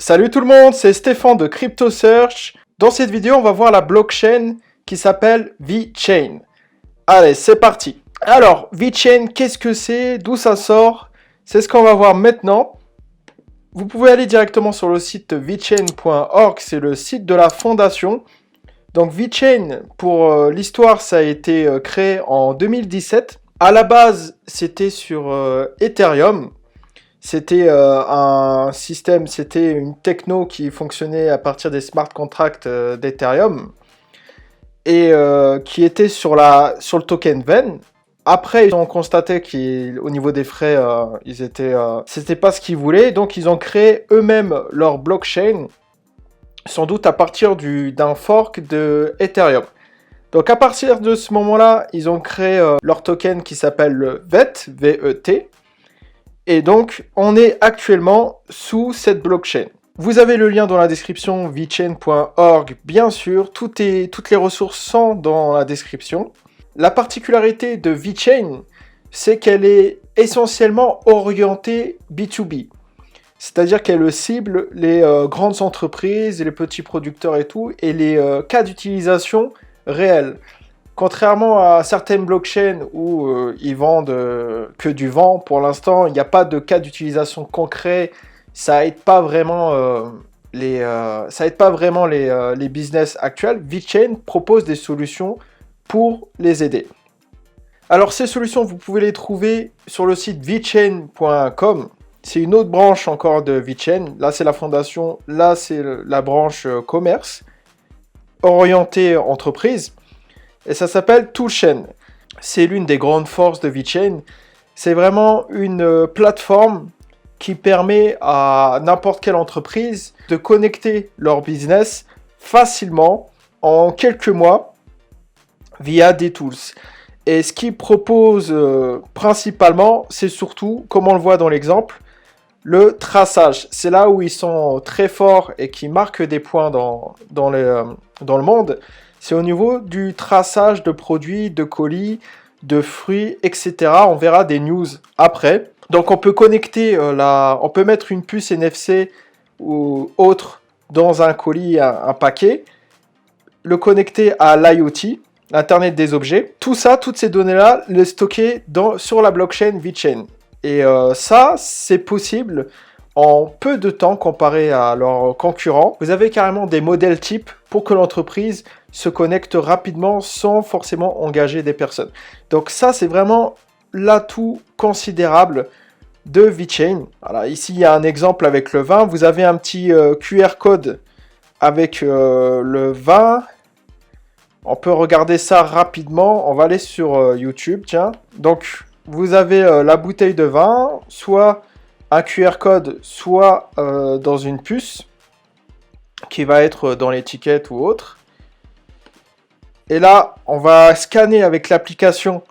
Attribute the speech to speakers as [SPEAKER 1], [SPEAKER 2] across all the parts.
[SPEAKER 1] Salut tout le monde, c'est Stéphane de CryptoSearch. Dans cette vidéo, on va voir la blockchain qui s'appelle VeChain. Allez, c'est parti. Alors, VeChain, qu'est-ce que c'est? D'où ça sort? C'est ce qu'on va voir maintenant. Vous pouvez aller directement sur le site vechain.org, c'est le site de la fondation. Donc VeChain, pour l'histoire, ça a été créé en 2017. À la base, c'était sur Ethereum. C'était un système, c'était une techno qui fonctionnait à partir des smart contracts d'Ethereum et qui était sur le token Ven. Après, ils ont constaté qu'au niveau des frais, c'était pas ce qu'ils voulaient, donc ils ont créé eux-mêmes leur blockchain, sans doute à partir d'un fork de Ethereum. Donc à partir de ce moment-là, ils ont créé leur token qui s'appelle le VET, V-E-T. Et donc, on est actuellement sous cette blockchain. Vous avez le lien dans la description, vechain.org, bien sûr. Toutes les ressources sont dans la description. La particularité de VeChain, c'est qu'elle est essentiellement orientée B2B. C'est-à-dire qu'elle cible les grandes entreprises, les petits producteurs et tout, et les cas d'utilisation réels. Contrairement à certaines blockchains où ils vendent que du vent, pour l'instant, il n'y a pas de cas d'utilisation concret. Ça aide pas vraiment les business actuels. VeChain propose des solutions pour les aider. Alors ces solutions, vous pouvez les trouver sur le site vechain.com. C'est une autre branche encore de VeChain. Là, c'est la fondation. Là, c'est la branche commerce orientée entreprise. Et ça s'appelle Toolchain. C'est l'une des grandes forces de VeChain. C'est vraiment une plateforme qui permet à n'importe quelle entreprise de connecter leur business facilement en quelques mois via des tools. Et ce qu'ils proposent principalement, c'est surtout, comme on le voit dans l'exemple, le traçage. C'est là où ils sont très forts et qui marquent des points dans le monde. C'est au niveau du traçage de produits, de colis, de fruits, etc. On verra des news après. Donc on peut connecter on peut mettre une puce NFC ou autre dans un colis, un paquet, le connecter à l'IoT, l'Internet des objets. Tout ça, toutes ces données-là, les stocker sur la blockchain VeChain. Et ça, c'est possible en peu de temps comparé à leurs concurrents. Vous avez carrément des modèles types pour que l'entreprise se connecte rapidement sans forcément engager des personnes. Donc ça, c'est vraiment l'atout considérable de VeChain. Voilà, ici, il y a un exemple avec le vin. Vous avez un petit QR code avec le vin. On peut regarder ça rapidement. On va aller sur YouTube, tiens. Donc, vous avez la bouteille de vin, soit un QR code, soit dans une puce qui va être dans l'étiquette ou autre. Et là, on va scanner avec l'application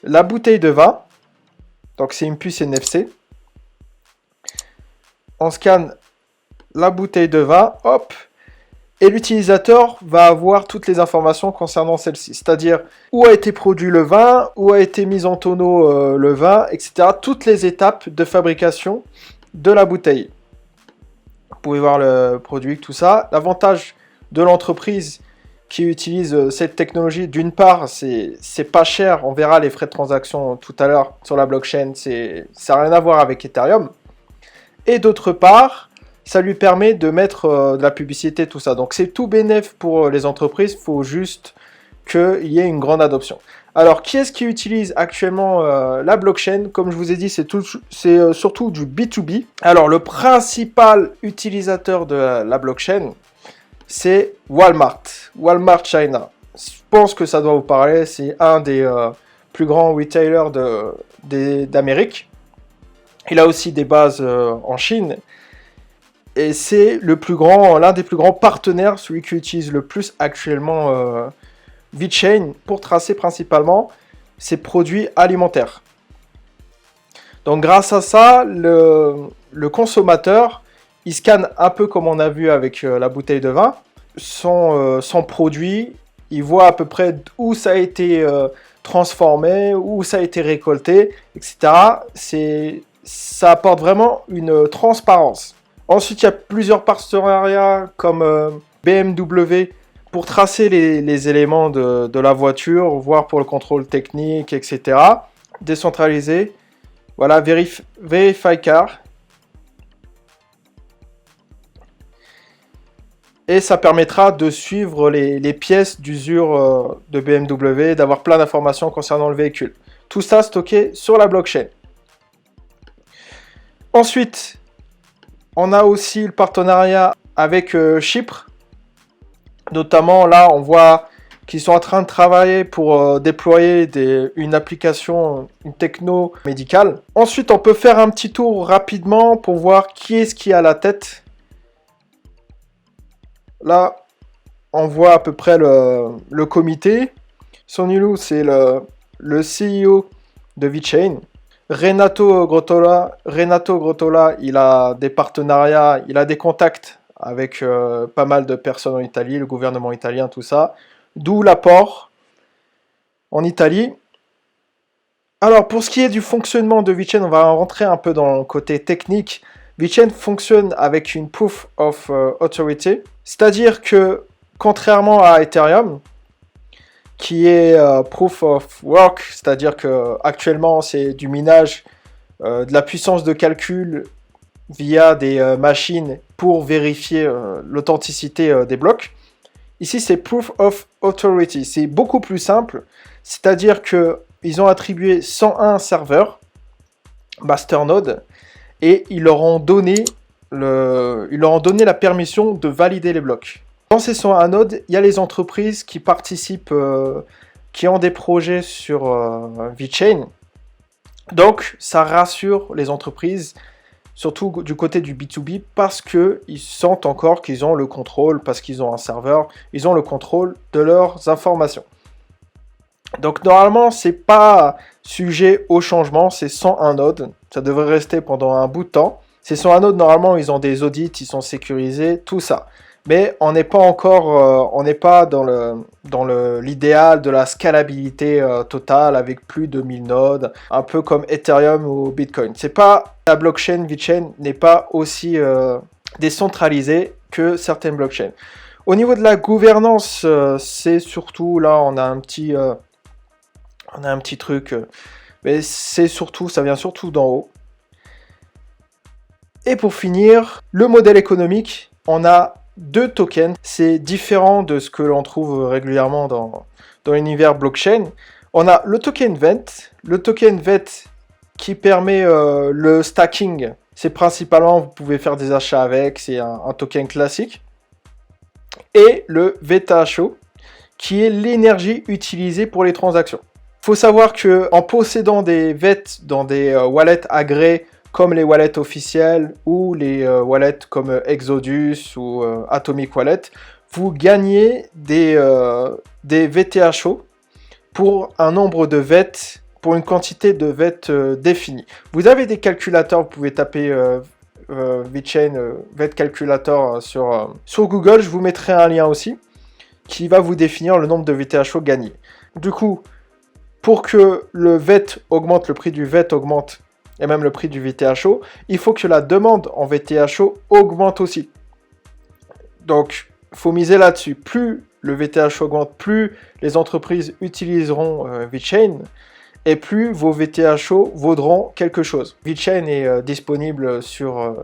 [SPEAKER 1] la bouteille de vin. Donc, c'est une puce NFC. On scanne la bouteille de vin, hop. Et l'utilisateur va avoir toutes les informations concernant celle-ci. C'est-à-dire où a été produit le vin, où a été mis en tonneau le vin, etc. Toutes les étapes de fabrication de la bouteille. Vous pouvez voir le produit, tout ça. L'avantage de l'entreprise qui utilise cette technologie, d'une part, c'est pas cher. On verra les frais de transaction tout à l'heure sur la blockchain. Ça n'a rien à voir avec Ethereum. Et d'autre part, ça lui permet de mettre de la publicité, tout ça. Donc c'est tout bénéf pour les entreprises. Il faut juste qu'il y ait une grande adoption. Alors, qui est-ce qui utilise actuellement la blockchain? Comme je vous ai dit, c'est surtout du B2B. Alors, le principal utilisateur de la blockchain, c'est Walmart. Walmart China. Je pense que ça doit vous parler. C'est un des plus grands retailers d'Amérique. Il a aussi des bases en Chine. Et c'est l'un des plus grands partenaires, celui qui utilise le plus actuellement VeChain pour tracer principalement ses produits alimentaires. Donc grâce à ça, le consommateur, il scanne un peu comme on a vu avec la bouteille de vin, son produit, il voit à peu près où ça a été transformé, où ça a été récolté, etc. Ça apporte vraiment une transparence Ensuite, il y a plusieurs partenariats comme BMW pour tracer les éléments de la voiture, voire pour le contrôle technique, etc. Décentralisé. Voilà, Verify Car. Et ça permettra de suivre les pièces d'usure de BMW, d'avoir plein d'informations concernant le véhicule. Tout ça stocké sur la blockchain. Ensuite, on a aussi le partenariat avec Chypre. Notamment, là, on voit qu'ils sont en train de travailler pour déployer une application, une techno médicale. Ensuite, on peut faire un petit tour rapidement pour voir qui est-ce qui a la tête. Là, on voit à peu près le comité. Sonilou, c'est le CEO de VeChain. Renato Grottola, il a des partenariats, il a des contacts avec pas mal de personnes en Italie, le gouvernement italien, tout ça. D'où l'apport en Italie. Alors, pour ce qui est du fonctionnement de VeChain, on va rentrer un peu dans le côté technique. VeChain fonctionne avec une Proof of Authority, c'est-à-dire que, contrairement à Ethereum, qui est Proof of Work, c'est-à-dire que actuellement c'est du minage, de la puissance de calcul via des machines pour vérifier l'authenticité des blocs. Ici, c'est Proof of Authority. C'est beaucoup plus simple. C'est-à-dire qu'ils ont attribué 101 serveurs, masternode, et ils leur ont donné la permission de valider les blocs. Dans ces 101 nodes, il y a les entreprises qui participent, qui ont des projets sur VeChain. Donc, ça rassure les entreprises, surtout du côté du B2B, parce qu'ils sentent encore qu'ils ont le contrôle, parce qu'ils ont un serveur, ils ont le contrôle de leurs informations. Donc normalement, c'est pas sujet au changement, c'est 101 nodes, ça devrait rester pendant un bout de temps. Ces 101 nodes, normalement, ils ont des audits, ils sont sécurisés, tout ça. Mais on n'est pas encore, on n'est pas dans l'idéal de la scalabilité totale avec plus de 1000 nodes, un peu comme Ethereum ou Bitcoin. C'est pas, la blockchain VeChain n'est pas aussi décentralisée que certaines blockchains. Au niveau de la gouvernance, c'est surtout, là, on a un petit truc, mais c'est surtout, ça vient surtout d'en haut. Et pour finir, le modèle économique, on a 2 tokens. C'est différent de ce que l'on trouve régulièrement dans l'univers blockchain. On a le token VET qui permet le stacking. C'est principalement, vous pouvez faire des achats avec, c'est un token classique. Et le VTHO, qui est l'énergie utilisée pour les transactions. Il faut savoir qu'en possédant des VET dans des wallets agréés comme les wallets officiels ou les wallets comme Exodus ou Atomic Wallet, vous gagnez des VTHO pour un nombre de VET, pour une quantité de VET définie. Vous avez des calculateurs, vous pouvez taper VeChain VET Calculator sur Google, je vous mettrai un lien aussi, qui va vous définir le nombre de VTHO gagnés. Du coup, pour que le VET augmente, le prix du VET augmente, et même le prix du VTHO, il faut que la demande en VTHO augmente aussi. Donc, il faut miser là-dessus. Plus le VTHO augmente, plus les entreprises utiliseront VeChain, et plus vos VTHO vaudront quelque chose. VeChain est disponible sur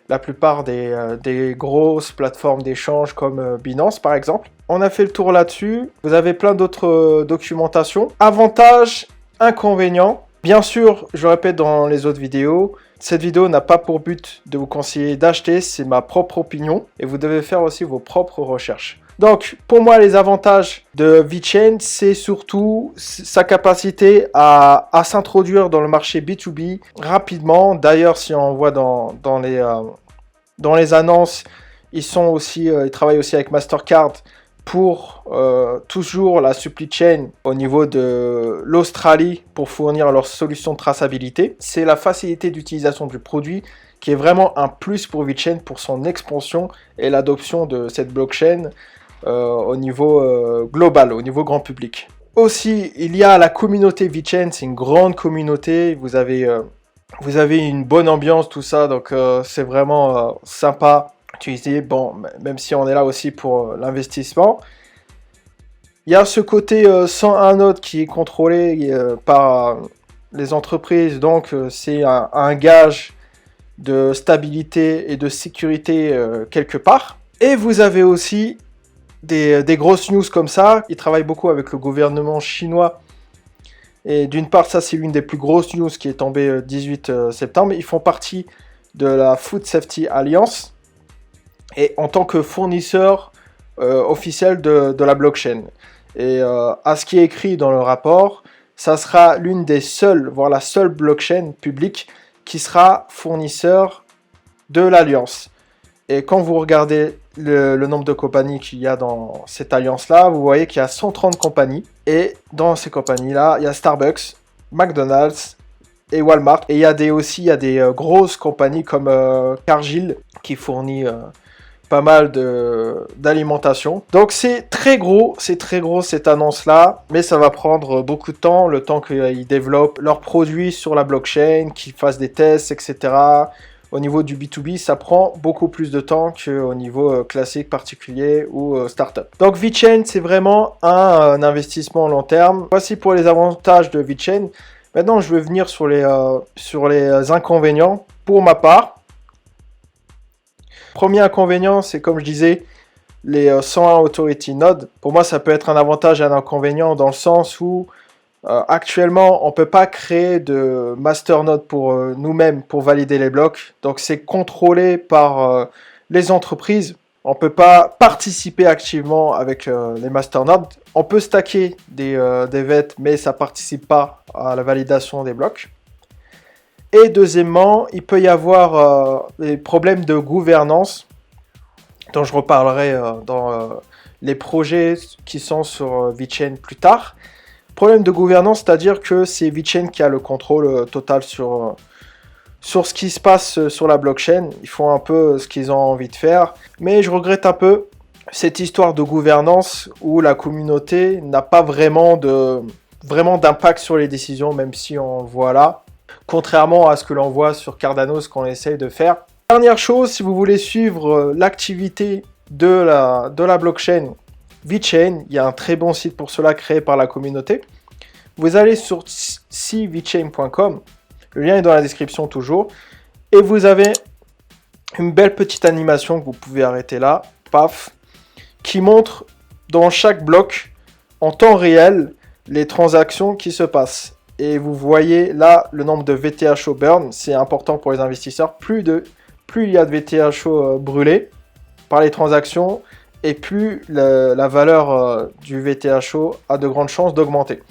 [SPEAKER 1] la plupart des grosses plateformes d'échange comme Binance par exemple. On a fait le tour là-dessus. Vous avez plein d'autres documentations. Avantages, inconvénients. Bien sûr, je répète dans les autres vidéos, cette vidéo n'a pas pour but de vous conseiller d'acheter, c'est ma propre opinion. Et vous devez faire aussi vos propres recherches. Donc, pour moi, les avantages de VeChain, c'est surtout sa capacité à s'introduire dans le marché B2B rapidement. D'ailleurs, si on voit dans les annonces, ils travaillent aussi avec Mastercard pour toujours la supply chain au niveau de l'Australie pour fournir leurs solutions de traçabilité. C'est la facilité d'utilisation du produit qui est vraiment un plus pour VeChain pour son expansion et l'adoption de cette blockchain au niveau global, au niveau grand public. Aussi, il y a la communauté VeChain, c'est une grande communauté. Vous avez Vous avez une bonne ambiance, tout ça, donc c'est vraiment sympa à utiliser. Bon, même si on est là aussi pour l'investissement. Il y a ce côté 101 nodes qui est contrôlé par les entreprises, donc c'est un gage de stabilité et de sécurité quelque part. Et vous avez aussi des grosses news comme ça. Ils travaillent beaucoup avec le gouvernement chinois. Et d'une part, ça c'est l'une des plus grosses news qui est tombée 18 septembre. Ils font partie de la Food Safety Alliance et en tant que fournisseur officiel de la blockchain. Et à ce qui est écrit dans le rapport, ça sera l'une des seules, voire la seule blockchain publique qui sera fournisseur de l'alliance. Et quand vous regardez le nombre de compagnies qu'il y a dans cette alliance-là, vous voyez qu'il y a 130 compagnies. Et dans ces compagnies-là, il y a Starbucks, McDonald's et Walmart. Et il y a aussi des grosses compagnies comme Cargill qui fournit pas mal d'alimentation. Donc c'est très gros cette annonce-là, mais ça va prendre beaucoup de temps, le temps qu'ils développent leurs produits sur la blockchain, qu'ils fassent des tests, etc. Au niveau du B2B, ça prend beaucoup plus de temps qu'au niveau classique, particulier ou startup. Donc VeChain, c'est vraiment un investissement long terme. Voici pour les avantages de VeChain. Maintenant, je vais venir sur les inconvénients. Pour ma part, premier inconvénient, c'est comme je disais, les 101 Authority Nodes. Pour moi, ça peut être un avantage et un inconvénient dans le sens où actuellement, on ne peut pas créer de masternode pour nous-mêmes pour valider les blocs. Donc, c'est contrôlé par les entreprises. On ne peut pas participer activement avec les masternodes. On peut stacker des VET, mais ça ne participe pas à la validation des blocs. Et deuxièmement, il peut y avoir des problèmes de gouvernance, dont je reparlerai dans les projets qui sont sur VeChain plus tard. Problème de gouvernance, c'est-à-dire que c'est VeChain qui a le contrôle total sur ce qui se passe sur la blockchain. Ils font un peu ce qu'ils ont envie de faire. Mais je regrette un peu cette histoire de gouvernance où la communauté n'a pas vraiment d'impact sur les décisions, même si on le voit là. Contrairement à ce que l'on voit sur Cardano, ce qu'on essaye de faire. Dernière chose, si vous voulez suivre l'activité de la blockchain VeChain, il y a un très bon site pour cela créé par la communauté. Vous allez sur cvechain.com, le lien est dans la description toujours, et vous avez une belle petite animation que vous pouvez arrêter là, paf, qui montre dans chaque bloc, en temps réel, les transactions qui se passent. Et vous voyez là le nombre de VTHO burn, c'est important pour les investisseurs. Plus il y a de VTHO brûlés par les transactions, et plus la valeur du VTHO a de grandes chances d'augmenter.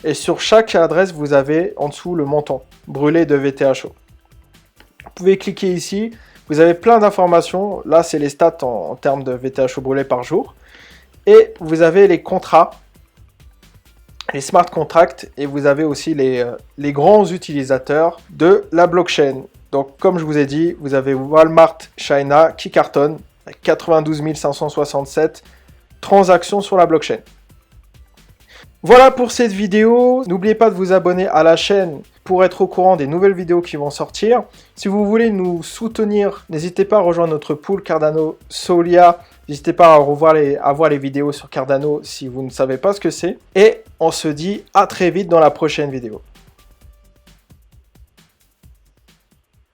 [SPEAKER 1] Et sur chaque adresse, vous avez en dessous le montant brûlé de VTHO. Vous pouvez cliquer ici, vous avez plein d'informations. Là, c'est les stats en termes de VTHO brûlés par jour. Et vous avez les contrats, les smart contracts, et vous avez aussi les grands utilisateurs de la blockchain. Donc, comme je vous ai dit, vous avez Walmart China qui cartonne, 92 567 transactions sur la blockchain. Voilà pour cette vidéo. N'oubliez pas de vous abonner à la chaîne pour être au courant des nouvelles vidéos qui vont sortir. Si vous voulez nous soutenir, n'hésitez pas à rejoindre notre pool Cardano Solia. N'hésitez pas à voir les vidéos sur Cardano si vous ne savez pas ce que c'est. Et on se dit à très vite dans la prochaine vidéo.